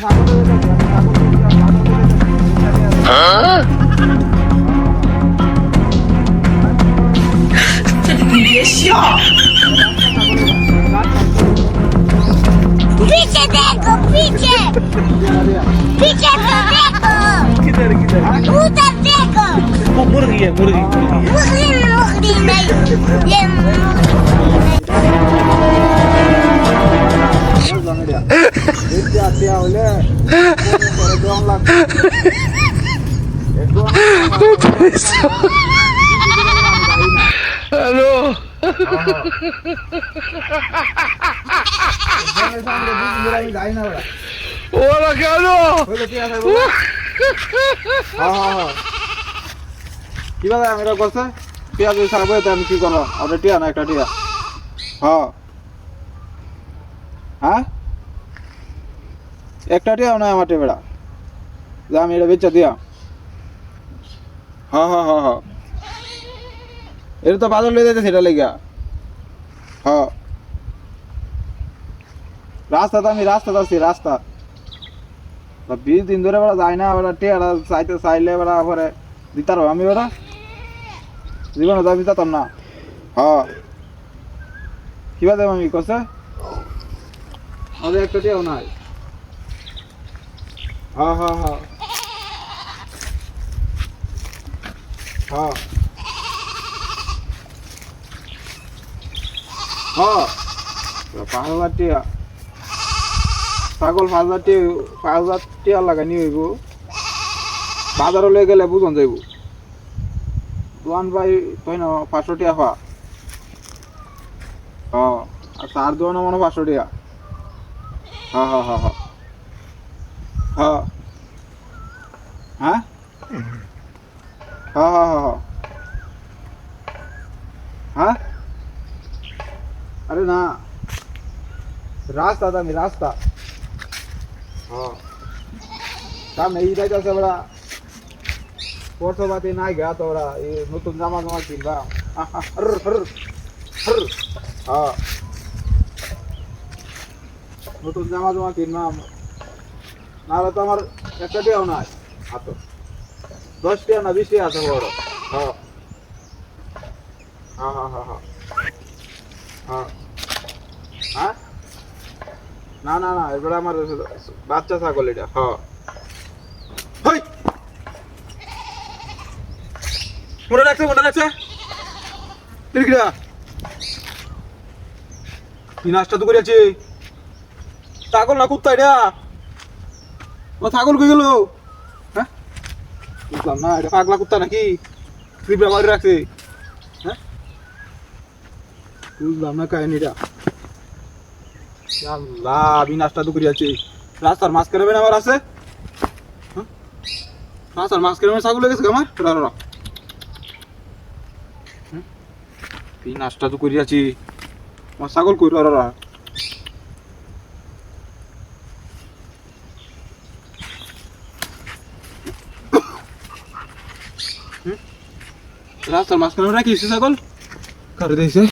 你别笑。पीछे देखो पीछे पीछे तो देखो किधर किधर उधर देखो मुर्गी है मुर्गी मुर्गी मुर्गी नहीं ये हेलो ওরা কেন কিভাবে আমি এটা করছে পেঁয়াজ ছাড়বো এতে আমি কি করবো ওটা টিয়া না একটা টিয়া হ্যাঁ হ্যাঁ একটা টিয়াও নয় আমার টেবেড়া যে আমি এটা বেচা দিয়া হ্যাঁ হ্যাঁ হ্যাঁ হ্যাঁ এটা তো বাজার লেগে যেতে সেটা লেগে হ্যাঁ রাস্তা তো আমি রাস্তা যাচ্ছি রাস্তা 20 দিন ধরে বেড়া যায় না বেড়া টিয়াটা চাইতে চাইলে বেড়া পরে দিতে পারবো আমি বেড়া জীবনে তো আমি যেতাম না হ্যাঁ কিবা দেব আমি কছে আমাদের একটা টিয়াও নাই হ্যাঁ হ্যাঁ হ্যাঁ হ্যাঁ হ্যাঁ 5,000 টিয়া ছাগল 5,000 টিয়া লাগানি হইব বাজারে লয়ে গেলে বুঝন যাইব দোয়ান ভাই তাই না 500 টিয়া পা হ্যাঁ আর তার দোয়ানো মনে 500 টিয়া হ্যাঁ হ্যাঁ হ্যাঁ হ্যাঁ হ্যাঁ হ্যাঁ হ্যাঁ হ্যাঁ হ্যাঁ হ্যাঁ अरे ना रास्ता था मैं रास्ता हाँ सामने ही रहता से बड़ा परसों बात ही ना गया तो बड़ा ये नतून जामा जामा किनबा हर हर हर हाँ नतून जामा जामा किनबा ना तो हमार एक टिया होना है आतो 10 टिया ना 20 टिया আছে বড় हाँ हाँ हाँ हाँ हाँ हाँ हाँ না না না এবারে আমার বাচ্চা ছাগল এটা হ্যাঁ হই মোটা রাখছে তিরকিরা কি নাস্তা তো করেছি ছাগল না কুত্তা এটা ও ছাগল কই গেল হ্যাঁ বুঝলাম না এটা পাগলা কুত্তা নাকি ত্রিপুরা বাড়ি রাখছে হ্যাঁ বুঝলাম না কাহিনীটা আল্লাহ আমি নাস্তা তো করিয়াছি রাস্তার মাঝখানে বেন আমার আছে রাস্তার মাঝখানে ছাগল লেগেছে আমার কি নাস্তা তো করিয়াছি আমার ছাগল কই রা রাস্তার মাঝখানে রাখিস ছাগল করে দিয়েছে